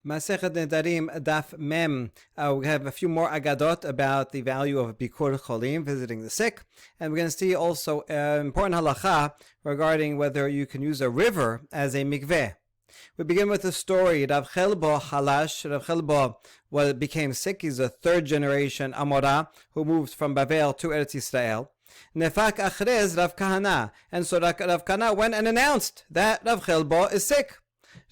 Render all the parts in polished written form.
Masechet Nedarim Daf Mem. We have a few more agadot about the value of Bikur Cholim, visiting the sick, and we're going to see also an important halacha regarding whether you can use a river as a mikveh. We begin with the story. Rav Chelbo Halash. Rav Chelbo became sick. He's a third generation Amora who moved from Bavel to Eretz Yisrael. Nefak Achrez Rav Kahana, and so Rav Kahana went and announced that Rav Chelbo is sick.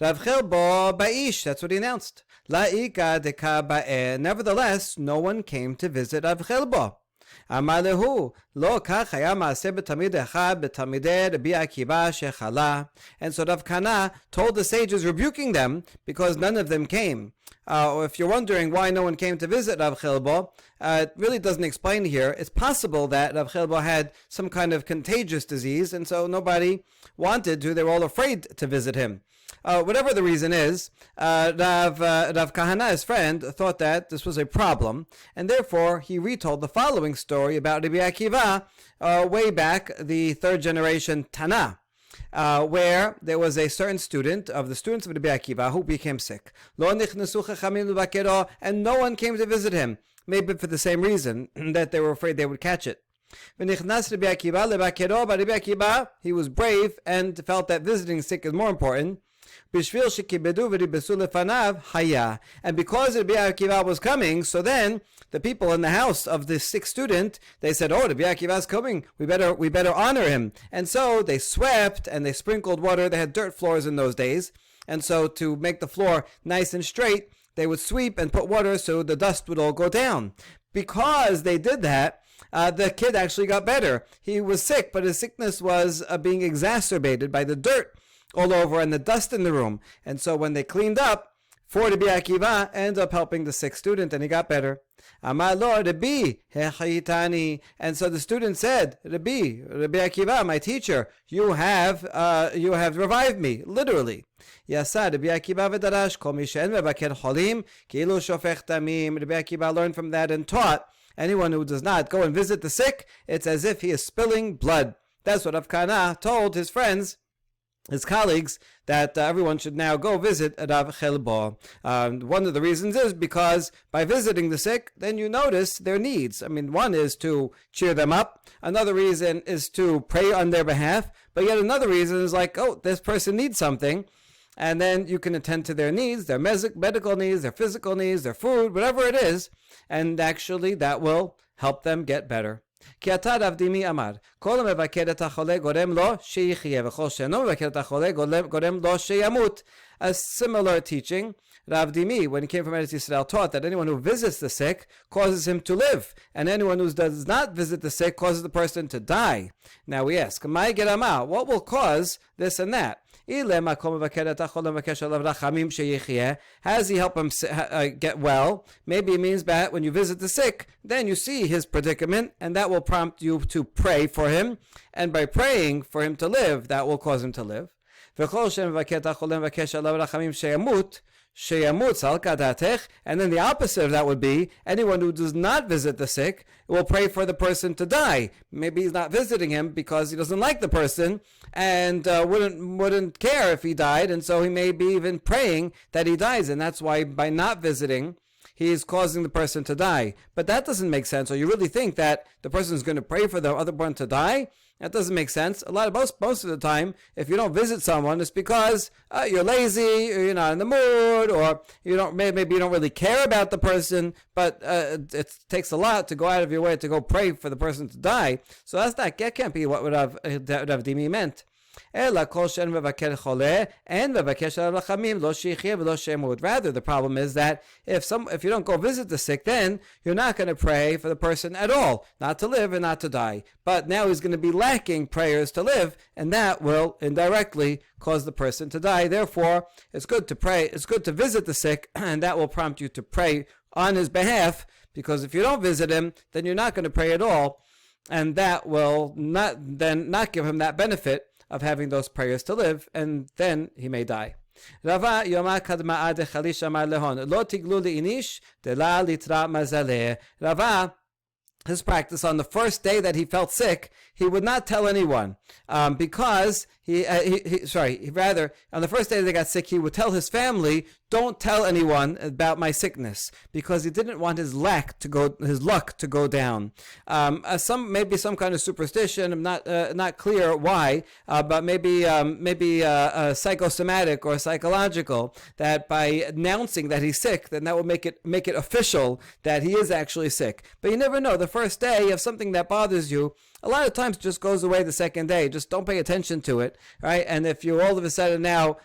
Rav Chelbo Ba'ish, that's what he announced. La'ika deka ba'eh. Nevertheless, no one came to visit Rav Chelbo. Amar lehu, lo kach haya ma'aseh b'tamid echad b'tamidei Rabbi Akiva shechala. And so Rav Kahana told the sages, rebuking them, because none of them came. If you're wondering why no one came to visit Rav Chelbo, it really doesn't explain here. It's possible that Rav Chelbo had some kind of contagious disease, and so nobody wanted to. They were all afraid to visit him. Whatever the reason is, Rav Kahana, his friend, thought that this was a problem, and therefore he retold the following story about Rabbi Akiva way back, the third generation Tana, where there was a certain student of the students of Rabbi Akiva who became sick. And no one came to visit him, maybe for the same reason, that they were afraid they would catch it. But Rabbi Akiva, he was brave and felt that visiting sick is more important. And because Rabbi Akiva was coming, so then the people in the house of the sick student, they said, oh, Rabbi Akiva is coming, we better honor him. And so they swept and they sprinkled water. They had dirt floors in those days, and so to make the floor nice and straight, they would sweep and put water so the dust would all go down. Because they did that, the kid actually got better. He was sick, but his sickness was being exacerbated by the dirt all over and the dust in the room. And so when they cleaned up, for Rabbi Akiva ended up helping the sick student, and he got better. Amar lo Rabbi hechayitani. And so the student said, Rabbi Akiva, my teacher, you have revived me, literally. Yasa Rabbi Akiva v'darash kol mi she'en mevaker cholim ki'ilu shofech damim. Rabbi Akiva learned from that and taught anyone who does not go and visit the sick, it's as if he is spilling blood. That's what Rav Kahana told his friends, his colleagues, that everyone should now go visit Rav Chelbo. One of the reasons is because by visiting the sick, then you notice their needs. I mean, one is to cheer them up. Another reason is to pray on their behalf. But yet another reason is like, oh, this person needs something. And then you can attend to their needs, their medical needs, their physical needs, their food, whatever it is. And actually that will help them get better. כי אתה רב דימי אמר, כל המבקר את החולה גורם לו שיחיה, וכל שאינו מבקר את החולה גורם לו שימות. A similar teaching, Rav Dimi, when he came from Eretz Yisrael, taught that anyone who visits the sick causes him to live, and anyone who does not visit the sick causes the person to die. Now we ask, what will cause this and that? Has he helped him get well? Maybe it means that when you visit the sick, then you see his predicament, and that will prompt you to pray for him, and by praying for him to live, that will cause him to live. And then the opposite of that would be anyone who does not visit the sick will pray for the person to die. Maybe he's not visiting him because he doesn't like the person and wouldn't care if he died, and so he may be even praying that he dies, and that's why by not visiting he is causing the person to die. But that doesn't make sense. Or you really think that the person is going to pray for the other one to die? That doesn't make sense. Most of the time, if you don't visit someone, it's because you're lazy, or you're not in the mood, or maybe you don't really care about the person. But it takes a lot to go out of your way to go pray for the person to die. So that can't be what Rav Dimi meant. Rather, the problem is that if you don't go visit the sick, then you're not going to pray for the person at all, not to live and not to die. But now he's going to be lacking prayers to live, and that will indirectly cause the person to die. Therefore, it's good to pray, it's good to visit the sick, and that will prompt you to pray on his behalf, because if you don't visit him, then you're not going to pray at all, and that will not give him that benefit of having those prayers to live, and then he may die. Rava Yoma Kadma'a de Chalish Amar Lehon Lo Tiglu Inish de La Litra Mazaleh. Rava, his practice on the first day that he felt sick, he would not tell anyone, because rather on the first day they got sick, he would tell his family, don't tell anyone about my sickness, because he didn't want his luck to go down. Maybe some kind of superstition. I'm not clear why, but maybe psychosomatic or psychological, that by announcing that he's sick, then that will make it official that he is actually sick. But you never know. The first day of something that bothers you, a lot of times just goes away the second day. Just don't pay attention to it, right? And if you all of a sudden now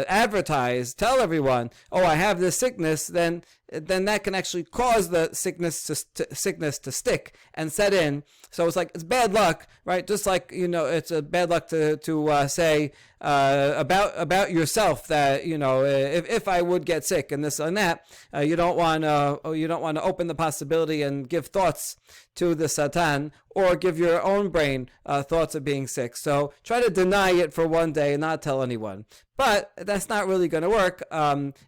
advertise, tell everyone, oh, I have this sickness, then that can actually cause the sickness to stick and set in. So it's bad luck, right? Just like, it's a bad luck to say about yourself that, if I would get sick and this and that, you don't want to open the possibility and give thoughts to the Satan, or give your own brain thoughts of being sick. So try to deny it for one day and not tell anyone. But that's not really going to work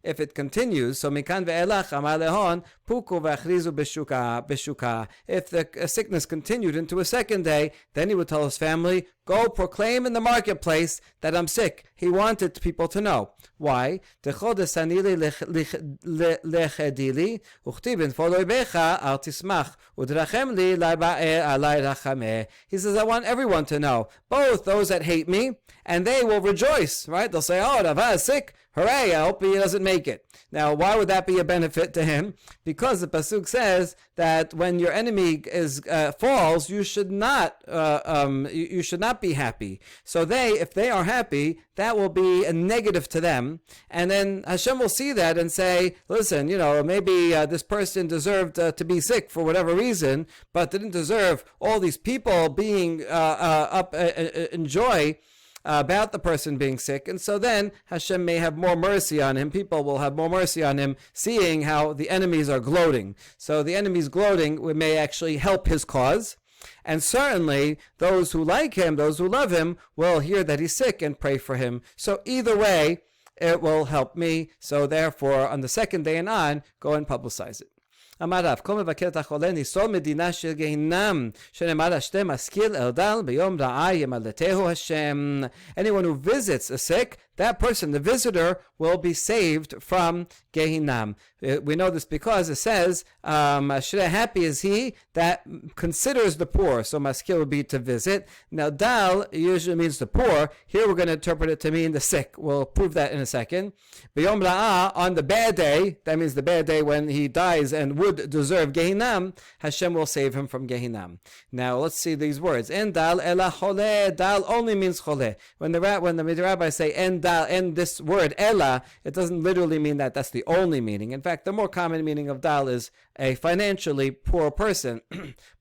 if it continues. So mikan ve'elach amar lehon puku ve'achrizu beshuka. If the sickness continued into a second day, then he would tell his family, go proclaim in the marketplace that I'm sick. He wanted people to know. Why? He says, I want everyone to know, both those that hate me, and they will rejoice, right? They'll say, oh, Rava is sick. Hooray, I hope he doesn't make it. Now, why would that be a benefit to him? Because the pasuk says that when your enemy falls, you should not be happy. So if they are happy, that will be a negative to them, and then Hashem will see that and say, listen, maybe this person deserved to be sick for whatever reason, but didn't deserve all these people being up in joy about the person being sick. And so then Hashem may have more mercy on him. People will have more mercy on him, seeing how the enemies are gloating. So the enemies gloating may actually help his cause. And certainly those who like him, those who love him, will hear that he's sick and pray for him. So either way, it will help me. So therefore, on the second day and on, go and publicize it. אמר רב, כל מבקר את החולה ניסול מדינה של גיהינם, שנאמר השתה משכיל אל דל ביום רעה ימלטהו השם. Anyone who visits a sick, that person, the visitor, will be saved from Gehinam. We know this because it says, happy is he that considers the poor. So maskil would be to visit. Now dal usually means the poor. Here we're going to interpret it to mean the sick. We'll prove that in a second. B'yom ra'ah, on the bad day, that means the bad day when he dies and would deserve Gehinam, Hashem will save him from Gehinam. Now let's see these words. En dal ela chole. Dal only means chole. When the rabbis say en dal, and this word ela, it doesn't literally mean that that's the only meaning. In fact, the more common meaning of dal is a financially poor person,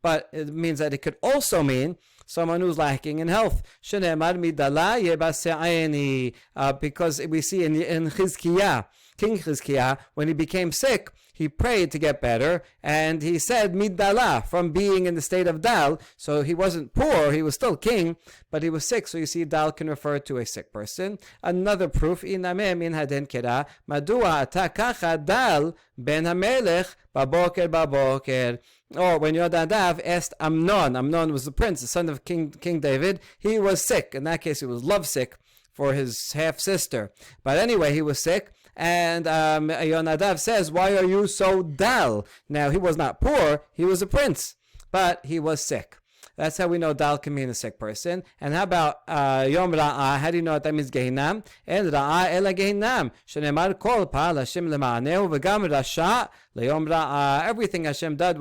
but it means that it could also mean someone who's lacking in health. Shehebar midala yebase'eni, because we see in Chizkiah, King Chizkiah, when he became sick, he prayed to get better, and he said midala, from being in the state of dal. So he wasn't poor, he was still king, but he was sick. So you see, dal can refer to a sick person. Another proof, iname min haden kera madua ata kacha dal ben hamelech baboker. Or when Yonadav asked Amnon was the prince, the son of King David, he was sick. In that case, he was lovesick for his half sister. But anyway, he was sick. And Yonadav says, why are you so dull? Now, he was not poor, he was a prince, but he was sick. That's how we know dal can mean a sick person. And how about Yom Ra'ah? How do you know what that means? Gehinam. And Ra'ah ela Gehinam. Shenemar kol pa Hashem lema'aneu v'gam rasha leYom Ra'ah. Everything Hashem did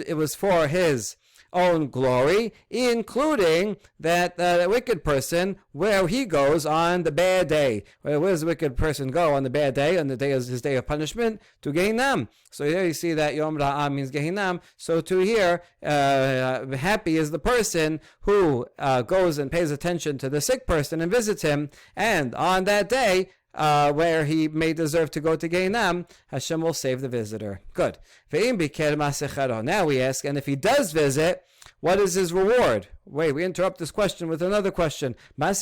it was for his own glory, including that the wicked person, where he goes on the bad day. Where does the wicked person go on the bad day? On the day of his day of punishment? To Gehinam. So here you see that Yom Ra'ah means Gehinam. So to here, happy is the person who goes and pays attention to the sick person and visits him, and on that day, where he may deserve to go to Gehinam, Hashem will save the visitor. Good. Now we ask, and if he does visit, what is his reward? Wait, we interrupt this question with another question. Why are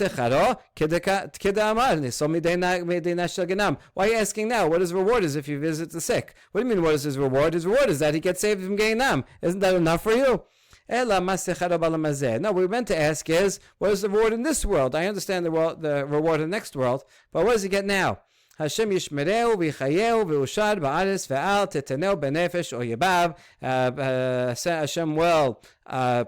you asking now? What his reward is if he visits the sick? What do you mean, what is his reward? His reward is that he gets saved from Gehinam. Isn't that enough for you? Ela masechado balamazeh. No, what we meant to ask is, what is the reward in this world? I understand the reward in the next world, but what does he get now? Hashem yishmereu v'chayeu v'ushad ba'aretz ve'al tetaneu benefesh or yebav. Hashem will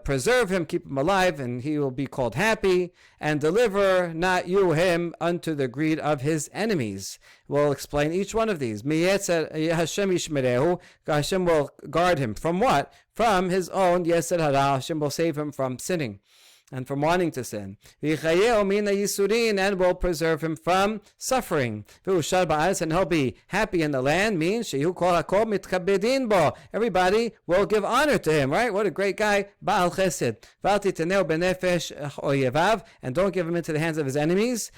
preserve him, keep him alive, and he will be called happy, and deliver not you him unto the greed of his enemies. We'll explain each one of these. Hashem yishmereu. Hashem will guard him from what? From his own yesed hara. Hashem will save him from sinning and from wanting to sin. And will preserve him from suffering. And he'll be happy in the land, means everybody will give honor to him, right? What a great guy. Ba'al chesed. And don't give him into the hands of his enemies.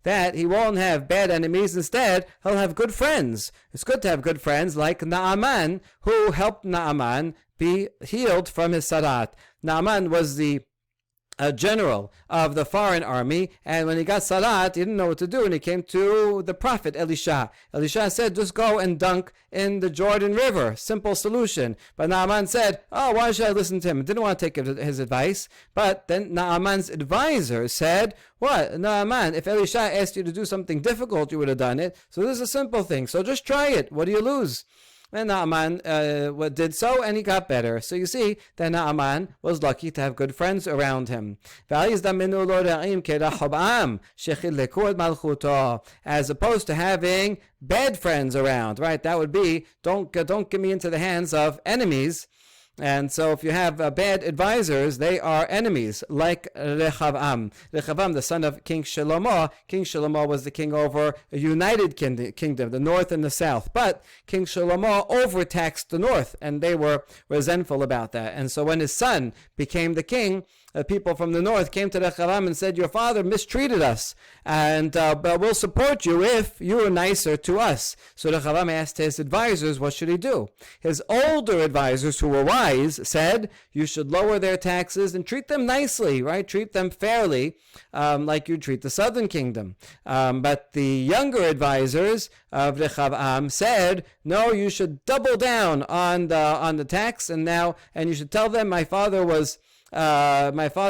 That he won't have bad enemies. Instead, he'll have good friends. It's good to have good friends like Naaman, who helped Naaman be healed from his sarat. Naaman was the general of the foreign army, and when he got sarat, he didn't know what to do, and he came to the prophet Elisha. Elisha said, just go and dunk in the Jordan River. Simple solution. But Naaman said, oh, why should I listen to him? Didn't want to take his advice. But then Naaman's advisor said, what? Naaman, if Elisha asked you to do something difficult, you would have done it. So this is a simple thing. So just try it. What do you lose? And Naaman did so, and he got better. So you see that Naaman was lucky to have good friends around him. As opposed to having bad friends around, right? That would be, don't get me into the hands of enemies. And so if you have bad advisors, they are enemies, like Rechavam. Rechavam, the son of King Shelemah. King Shelemah was the king over a united kingdom, the north and the south. But King Shelemah overtaxed the north, and they were resentful about that. And so when his son became the king, people from the north came to Rechavam and said, your father mistreated us, and but we'll support you if you are nicer to us. So Rechavam asked his advisors, what should he do? His older advisors, who were wise, said, you should lower their taxes and treat them nicely, right? Treat them fairly, like you treat the southern kingdom. But the younger advisors of Rechavam said, no, you should double down on the tax, and you should tell them, my father was taxed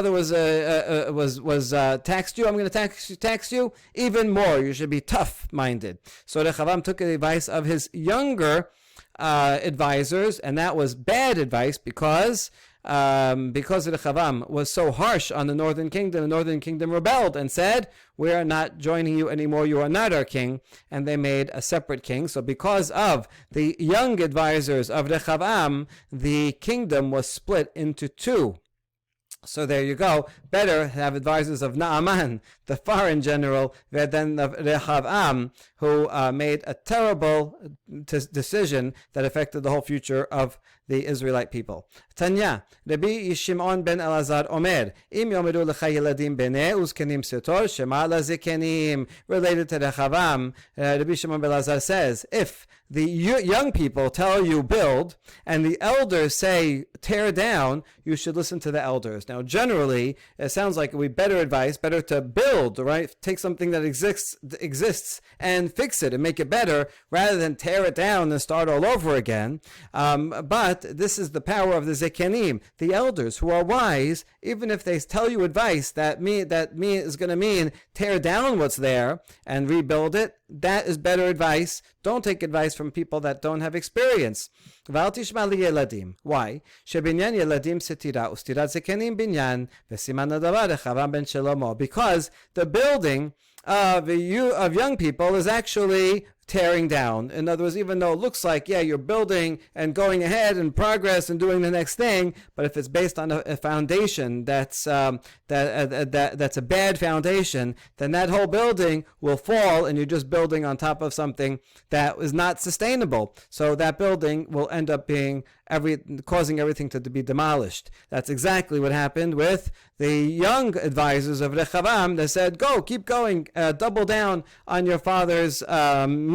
you. I'm going to tax you even more. You should be tough-minded. So Rechavam took the advice of his younger advisors, and that was bad advice because Rechavam was so harsh on the northern kingdom rebelled and said, we are not joining you anymore, you are not our king, and they made a separate king. So because of the young advisors of Rechavam, the kingdom was split into two. So there you go. Better have advisors of Naaman, the foreign general, than of Rechavam, who made a terrible decision that affected the whole future of the Israelite people. Tanya, Rabbi Shimon ben Elazar Omer, Im yomeru lecha yeladim bene uzkenim setor shema lazikenim. Related to Rechavam, Rabbi Shimon ben Elazar says, if the young people tell you build, and the elders say tear down, you should listen to the elders. Now, generally, it sounds like we better advice, better to build, right? Take something that exists and fix it and make it better, rather than tear it down and start all over again. But this is the power of the zekenim, the elders who are wise. Even if they tell you advice that is going to mean tear down what's there and rebuild it, that is better advice. Don't take advice from people that don't have experience. Why? Because the building of young people is actually tearing down. In other words, even though it looks like, yeah, you're building and going ahead and progress and doing the next thing, but if it's based on a foundation that's a bad foundation, then that whole building will fall, and you're just building on top of something that is not sustainable. So that building will end up being causing everything to be demolished. That's exactly what happened with the young advisors of Rechavam. They said, go, keep going, double down on your father's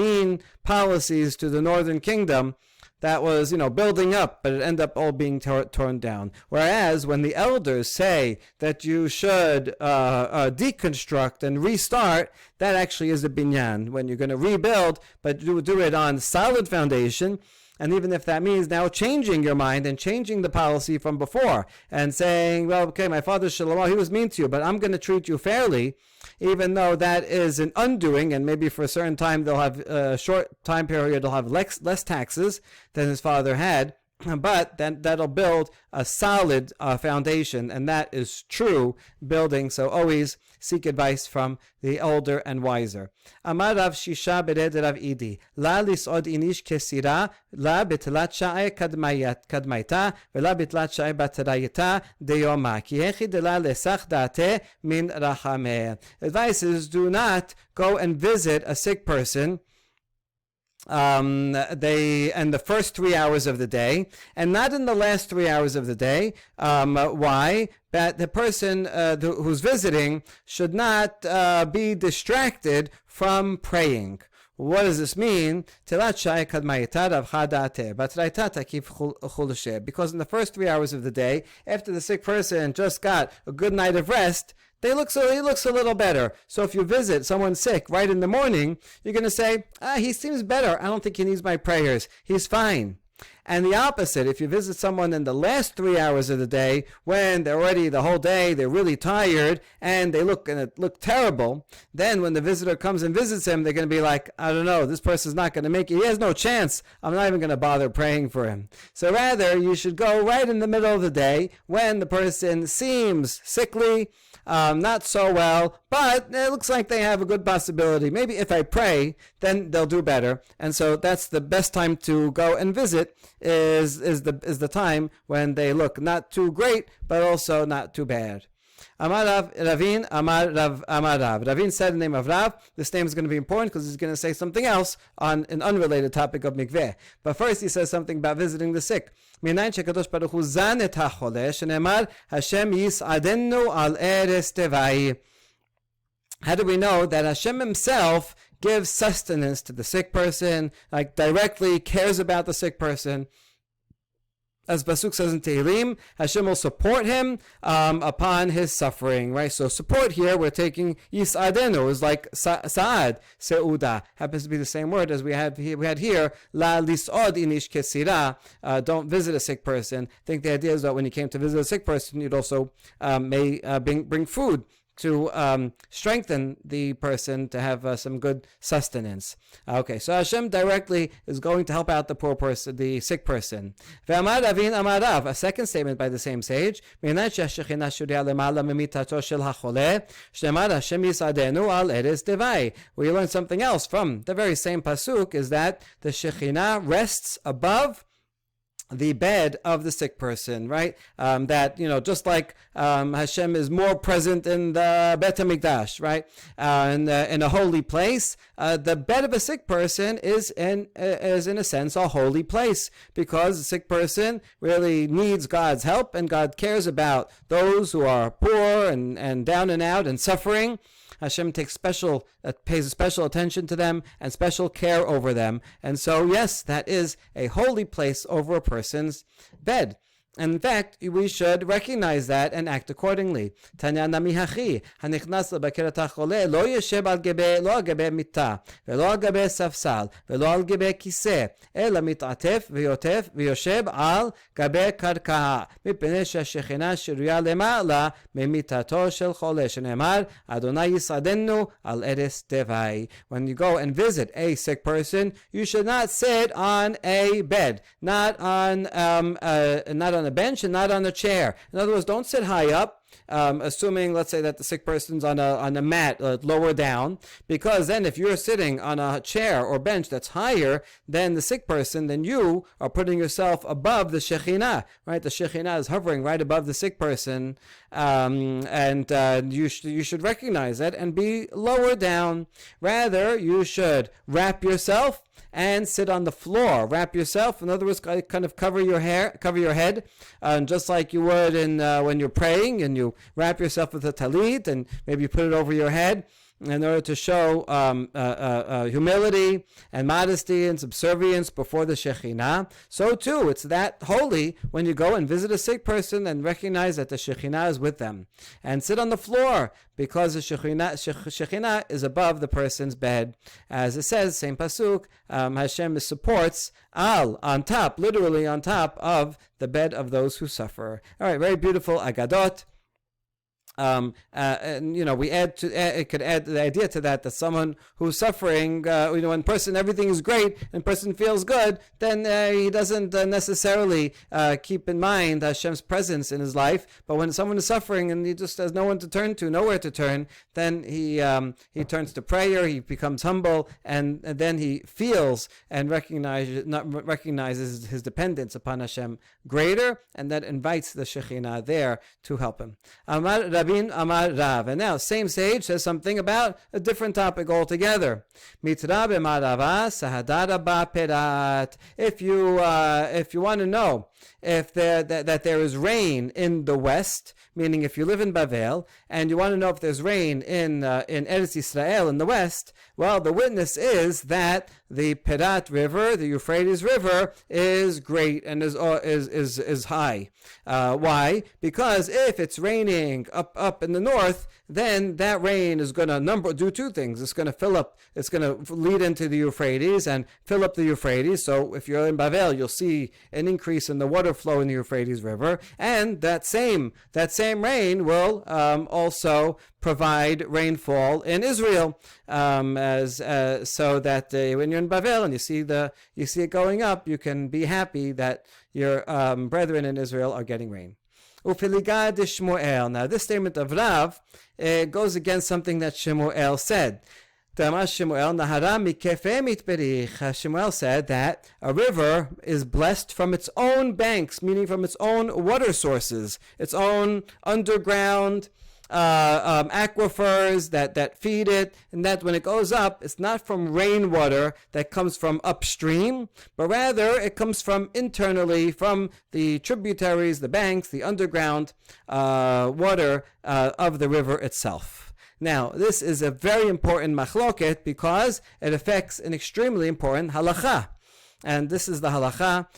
mean policies to the northern kingdom. That was, building up, but it ended up all being torn down. Whereas when the elders say that you should deconstruct and restart, that actually is a binyan. When you're going to rebuild, but you do it on solid foundation, And even if that means now changing your mind and changing the policy from before and saying, well, okay, my father's Shelemah, he was mean to you, but I'm going to treat you fairly, even though that is an undoing, and maybe for a certain time they'll have a short time period, they'll have less taxes than his father had. But then that'll build a solid foundation, and that is true building. So always seek advice from the older and wiser. Amar Rav Shisha bered Rav Idi, la lisod inish kesira, la betlat sha'e kadmaita, vela betlat sha'e batarayita deyoma, ki hechi de la lesach date min rachameh. Advice is, do not go and visit a sick person and the first 3 hours of the day, and not in the last 3 hours of the day. Why? That the person who's visiting should not be distracted from praying. What does this mean? Because in the first 3 hours of the day, after the sick person just got a good night of rest, he looks a little better. So if you visit someone sick right in the morning, you're going to say, he seems better. I don't think he needs my prayers. He's fine. And the opposite, if you visit someone in the last 3 hours of the day, when they're already the whole day, they're really tired, and they look terrible, then when the visitor comes and visits him, they're going to be like, I don't know, this person's not going to make it. He has no chance. I'm not even going to bother praying for him. So rather, you should go right in the middle of the day when the person seems sickly, not so well, but it looks like they have a good possibility. Maybe if I pray, then they'll do better. And so that's the best time to go and visit, is the time when they look not too great, but also not too bad. Amar Rav, Ravin, Amar Rav, Amar Rav. Ravin said the name of Rav. This name is going to be important because he's going to say something else on an unrelated topic of Mikveh. But first he says something about visiting the sick. Minayin shekadosh baruch hu zan et hacholeh, shenemar Hashem yis'adenu al eres tevai. How do we know that Hashem himself gives sustenance to the sick person, like directly cares about the sick person? As Pasuk says in Tehillim, Hashem will support him upon his suffering, right? So support here, we're taking Yis'adenu, is like Sa'ad, Se'uda. Happens to be the same word as we had here, La lis'od inish kesira, don't visit a sick person. I think the idea is that when you came to visit a sick person, you'd also bring food to strengthen the person to have some good sustenance. Okay, so Hashem directly is going to help out the poor person, the sick person. Ve'amar Ravin amar Rav, a second statement by the same sage. We learn something else from the very same pasuk, is that the Shekhinah rests above the bed of the sick person, right? That, just like Hashem is more present in the Bet HaMikdash, right? In a holy place, the bed of a sick person is in a sense a holy place, because the sick person really needs God's help, and God cares about those who are poor and down and out and suffering. Hashem pays special attention to them and special care over them. And so, yes, that is a holy place over a person's bed. And in fact, we should recognize that and act accordingly. Tanya namihachi, hanichnas lebakeret hacholeh, lo yeshev al gebe mita, velo al gebe safsal, velo al gebe kiseh, ela mitatef v'yoshev al gebe karkaha, mipnei sheshechina shiruya lema'ala memitato shel choleh, shenemar Adonai yisadenu al eres devai. When you go and visit a sick person, you should not sit on a bed, not on a bench and not on a chair. In other words, don't sit high up, assuming, let's say, that the sick person's on a mat lower down, because then if you're sitting on a chair or bench that's higher than the sick person, then you are putting yourself above the Shekhinah, right? The Shekhinah is hovering right above the sick person, and you should recognize that and be lower down. Rather, you should wrap yourself and sit on the floor. Wrap yourself, in other words, kind of cover your head, just like you would when you're praying, and you wrap yourself with a talit and maybe you put it over your head. in order to show humility and modesty and subservience before the Shekhinah. So too, it's that holy when you go and visit a sick person and recognize that the Shekhinah is with them. And sit on the floor because the Shekhinah is above the person's bed. As it says, same pasuk, Hashem supports on top, literally on top of the bed of those who suffer. All right, very beautiful agadot. And we it could add the idea to that someone who's suffering, when person everything is great and person feels good, then he doesn't necessarily keep in mind Hashem's presence in his life. But when someone is suffering and he just has no one to turn to, nowhere to turn, then he turns to prayer. He becomes humble, and then he feels and recognizes his dependence upon Hashem greater, and that invites the Shekhinah there to help him. Amar Rav. And now, same sage says something about a different topic altogether. If you want to know if that there is rain in the west, meaning if you live in Bavel and you want to know if there's rain in Eretz Yisrael in the west, well, the witness is that the Perat River, the Euphrates River, is great and is high. Why? Because if it's raining up in the north, then that rain is going to do two things. It's going to fill up. It's going to lead into the Euphrates and fill up the Euphrates. So if you're in Bavel, you'll see an increase in the water flow in the Euphrates River, and that same rain will also provide rainfall in Israel, so that when you're in Bavel and you see it going up, you can be happy that your brethren in Israel are getting rain. Ufiligad Shmuel. Now, this statement of Rav goes against something that Shmuel said. Shmuel said that a river is blessed from its own banks, meaning from its own water sources, its own underground aquifers that feed it, and that when it goes up, it's not from rainwater that comes from upstream, but rather it comes from internally, from the tributaries, the banks, the underground water of the river itself. Now, this is a very important machloket because it affects an extremely important halacha. And this is the halacha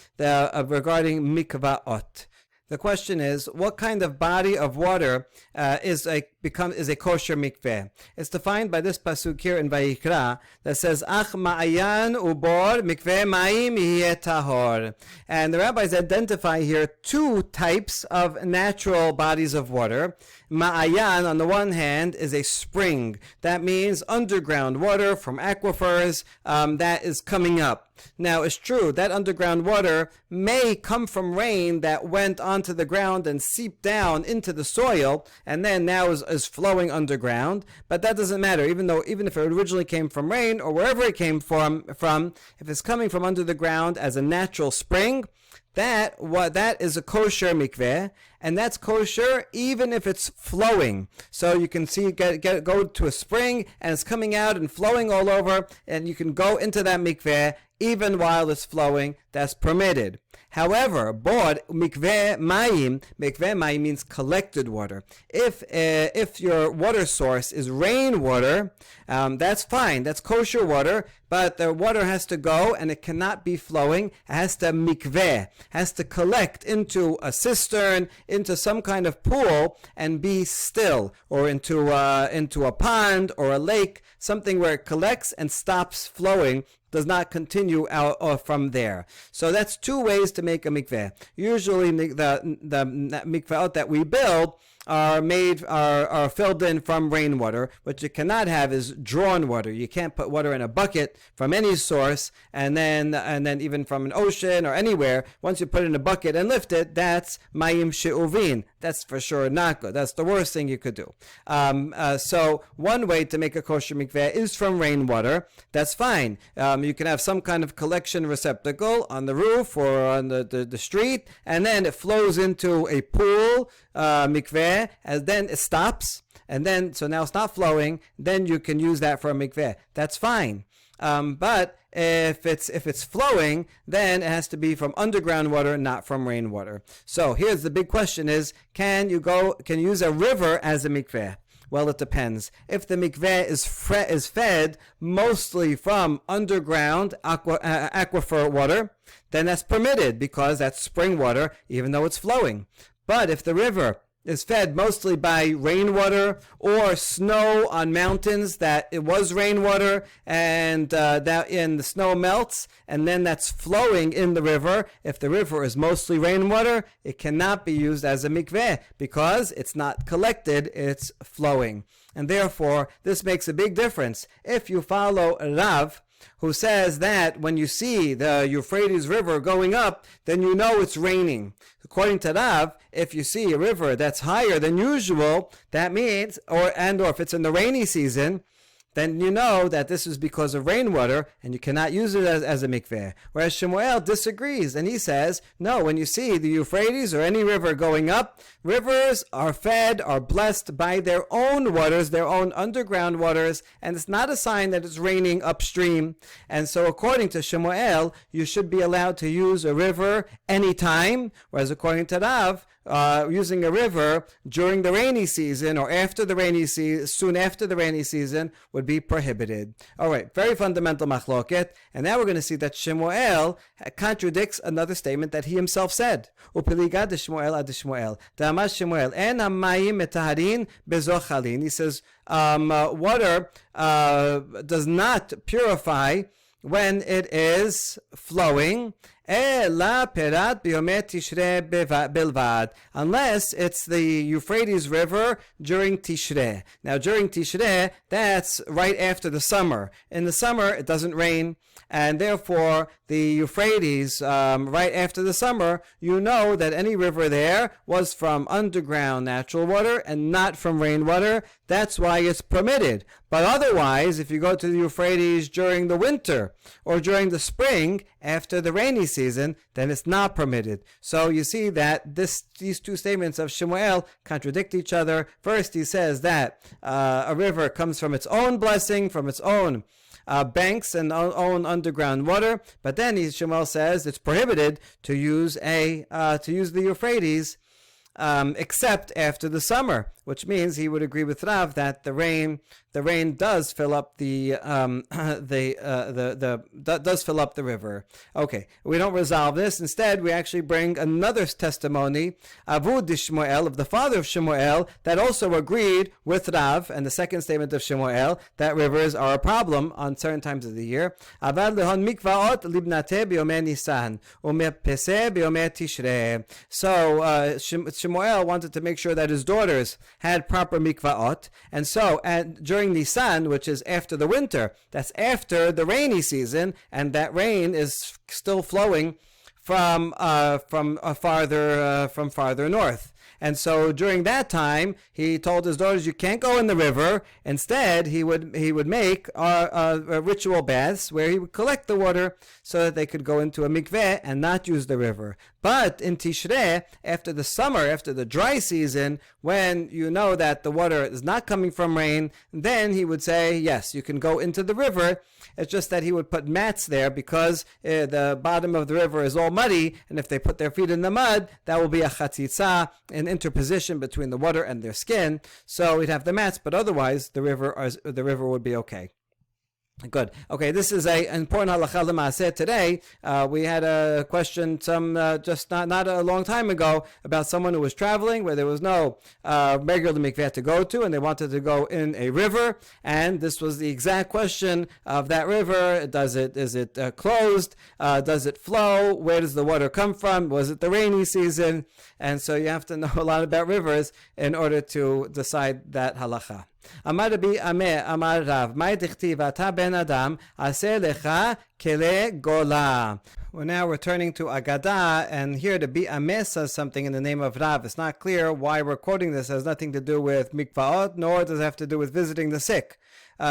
regarding mikvaot. The question is, what kind of body of water is a kosher mikveh? It's defined by this pasuk here in Vayikra that says, Ach ma'ayan ubor mikveh ma'im yeh tahor. And the rabbis identify here two types of natural bodies of water. Ma'ayan, on the one hand, is a spring. That means underground water from aquifers that is coming up. Now, it's true that underground water may come from rain that went onto the ground and seeped down into the soil, and then now is flowing underground. But that doesn't matter, even if it originally came from rain or wherever it came from, if it's coming from under the ground as a natural spring, that is a kosher mikveh, and that's kosher even if it's flowing. So you can see, go to a spring and it's coming out and flowing all over, and you can go into that mikveh even while it's flowing. That's permitted. However, mikveh mayim means collected water. If your water source is rainwater, that's fine. That's kosher water, but the water has to go and it cannot be flowing. It has to mikveh, has to collect into a cistern, into some kind of pool, and be still, or into a pond or a lake, something where it collects and stops flowing, does not continue out from there. So that's two ways to make a mikveh. Usually the mikveh that we build are filled in from rainwater. What you cannot have is drawn water. You can't put water in a bucket from any source, and then even from an ocean or anywhere. Once you put it in a bucket and lift it, that's mayim she'uvin. That's for sure not good. That's the worst thing you could do. So one way to make a kosher mikveh is from rainwater. That's fine. You can have some kind of collection receptacle on the roof or on the street, and then it flows into a pool, mikveh, and then it stops, and then so now it's not flowing. Then you can use that for a mikveh. That's fine. But if it's flowing, then it has to be from underground water, not from rainwater. So here's the big question: is can you use a river as a mikveh? Well, it depends. If the mikveh is fed mostly from underground aquifer water, then that's permitted because that's spring water, even though it's flowing. But if the river is fed mostly by rainwater or snow on mountains that it was rainwater and the snow melts and then that's flowing in the river. If the river is mostly rainwater, it cannot be used as a mikveh because it's not collected, it's flowing. And therefore, this makes a big difference. If you follow Rav, who says that when you see the Euphrates River going up, then you know it's raining. According to Rav, if you see a river that's higher than usual, that means, or if it's in the rainy season, then you know that this is because of rainwater and you cannot use it as a mikveh. Whereas Shemuel disagrees and he says, no, when you see the Euphrates or any river going up, rivers are fed, are blessed by their own waters, their own underground waters, and it's not a sign that it's raining upstream. And so according to Shemuel, you should be allowed to use a river anytime, whereas according to Rav, using a river during the rainy season or after the rainy season, soon after the rainy season, would be prohibited. All right, very fundamental machloket. And now we're going to see that Shemuel contradicts another statement that he himself said. Upeligad de Shemuel ad Shemuel. Da'amar Shemuel en hamayim metaharin bezochalin. He says water does not purify when it is flowing, unless it's the Euphrates River during Tishrei. Now, during Tishrei, that's right after the summer. In the summer, it doesn't rain, and therefore, the Euphrates, right after the summer, you know that any river there was from underground natural water and not from rainwater. That's why it's permitted. But otherwise, if you go to the Euphrates during the winter or during the spring after the rainy season, then it's not permitted. So you see that these two statements of Shemuel contradict each other. First, he says that a river comes from its own blessing, from its own banks and own underground water, but then Shemuel says it's prohibited to use the Euphrates except after the summer, which means he would agree with Rav that the rain does fill up does fill up the river. Okay, we don't resolve this. Instead, we actually bring another testimony, Avud Shmuel, of the father of Shemuel, that also agreed with Rav and the second statement of Shemuel that rivers are a problem on certain times of the year. Avad lehon mikvaot libnate b'yomei Nisan u'mepeseh b'yomei Tishrei. So Shemuel wanted to make sure that his daughters had proper mikvaot, and during Nisan, which is after the winter, that's after the rainy season, and that rain is still flowing from farther north. And so during that time, he told his daughters, you can't go in the river. Instead, he would make ritual baths where he would collect the water so that they could go into a mikveh and not use the river. But in Tishrei, after the summer, after the dry season, when you know that the water is not coming from rain, then he would say, yes, you can go into the river. It's just that he would put mats there because the bottom of the river is all muddy, and if they put their feet in the mud, that will be a chatzitza, an interposition between the water and their skin. So we'd have the mats, but otherwise the river would be okay. Good. Okay, this is an important halacha l'maaseh today. We had a question just not a long time ago about someone who was traveling where there was no regular mikveh to go to, and they wanted to go in a river. And this was the exact question of that river. Is it closed? Does it flow? Where does the water come from? Was it the rainy season? And so you have to know a lot about rivers in order to decide that halacha. Amar Rabbi Ameh Amar Rav, Mai dichtiv ata ben Adam aseh lecha kele gola. We're now returning to Agadah, and here the Bi Ameh says something in the name of Rav. It's not clear why we're quoting this. It has nothing to do with mikvaot, nor does it have to do with visiting the sick.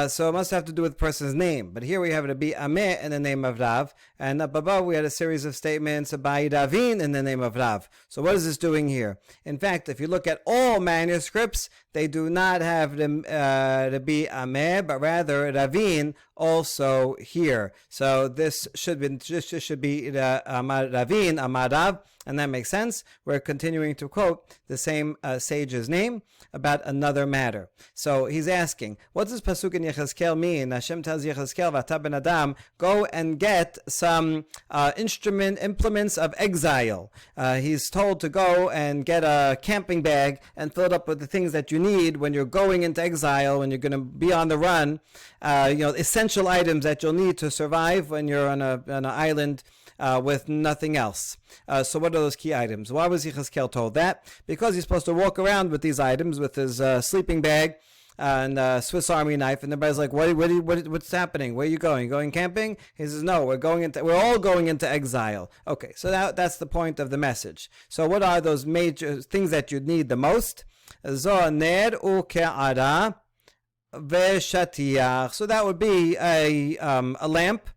So it must have to do with the person's name. But here we have Rabbi Ameh in the name of Rav, and up above we had a series of statements by Ravin in the name of Rav. So what is this doing here? In fact, if you look at all manuscripts, they do not have Rabbi Ameh, but rather Ravin also here. So this should be Amar Ravin, Amar Rav, and that makes sense. We're continuing to quote the same sage's name about another matter. So he's asking, what does Pasuk in Yechezkel mean? Hashem tells Yechezkel, V'ata ben Adam, go and get some implements of exile. He's told to go and get a camping bag and fill it up with the things that you need when you're going into exile, when you're going to be on the run. Essential items that you'll need to survive when you're on an island with nothing else. So what are those key items? Why was Yechezkel told that? Because he's supposed to walk around with these items, with his sleeping bag and Swiss Army knife, and everybody's like, what's happening? Where are you going? Going camping? He says, no, we're all going into exile. Okay, so that's the point of the message. So what are those major things that you need the most? Zo ner u'ke'ara ve'shatiach. So that would be a lamp,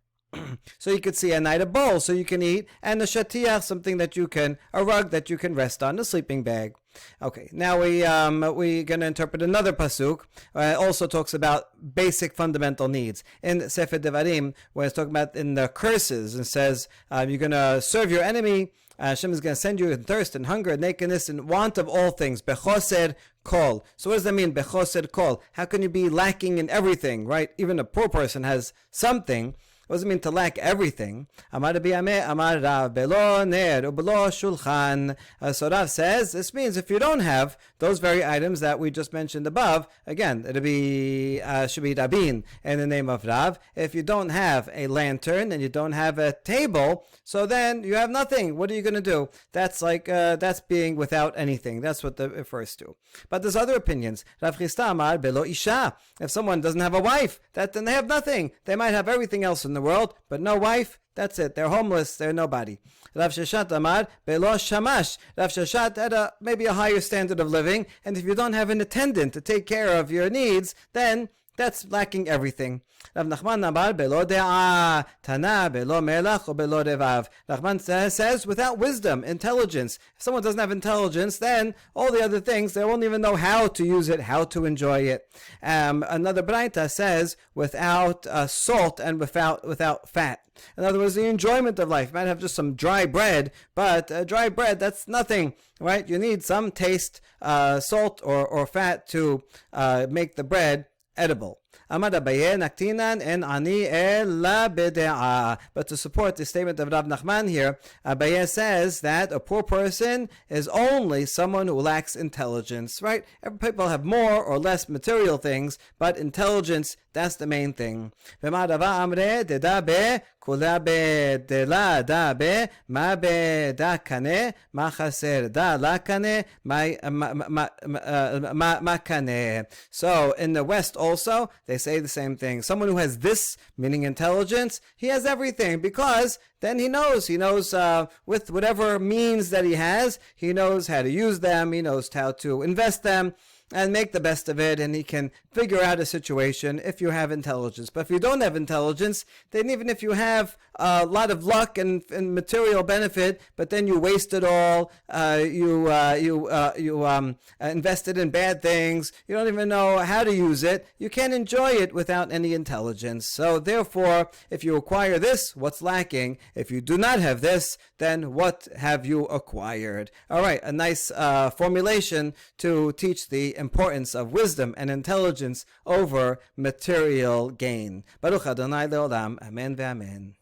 so you could see at night, a bowl so you can eat, and a shatiach, a rug that you can rest on, a sleeping bag. Okay, now we're going to interpret another pasuk. It also talks about basic fundamental needs. In Sefer Devarim, when it's talking about in the curses, it says you're going to serve your enemy. Hashem is going to send you in thirst and hunger and nakedness and want of all things. Bechoser kol. So what does that mean? Bechoser kol. How can you be lacking in everything, right? Even a poor person has something. What does it mean to lack everything? Amar biyameh, amar Rav, belo ner, ubelo shulchan. So Rav says, this means if you don't have those very items that we just mentioned above, again, it'll be, should be Rabin in the name of Rav. If you don't have a lantern and you don't have a table, so then you have nothing. What are you going to do? That's like, that's being without anything. That's what that refers to. But there's other opinions. Rav Chisda amar, belo isha. If someone doesn't have a wife, then they have nothing. They might have everything else in the world, but no wife, that's it. They're homeless, they're nobody. Rav Sheshat amar, belo shamash. Rav Sheshat had maybe a higher standard of living, and if you don't have an attendant to take care of your needs, then that's lacking everything. Rav Nachman amar, belo de'ah, tana, belo melach, or belo revav. Nachman says, without wisdom, intelligence. If someone doesn't have intelligence, then all the other things, they won't even know how to use it, how to enjoy it. Another Braita says, without salt and without fat. In other words, the enjoyment of life. You might have just some dry bread, but dry bread, that's nothing, right? You need some taste, salt or fat to make the bread edible. Amar Abaye naktinan en ani ela b'de'ah. But to support the statement of Rav Nachman here, Abaye says that a poor person is only someone who lacks intelligence, right? Every people have more or less material things, but intelligence, that's the main thing. V'ma rava amre deda be kula be dela da be ma be da kane ma chaser da la kane ma kane. So in the West also they say the same thing. Someone who has this, meaning intelligence, he has everything, because then he knows with whatever means that he has, he knows how to use them, he knows how to invest them and make the best of it, and he can figure out a situation if you have intelligence. But if you don't have intelligence, then even if you have a lot of luck and material benefit, but then you waste it all, you invested in bad things, you don't even know how to use it, you can't enjoy it without any intelligence. So therefore, if you acquire this, what's lacking? If you do not have this, then what have you acquired? All right, a nice formulation to teach the importance of wisdom and intelligence over material gain. Baruch Adonai Leolam. Amen ve'amen.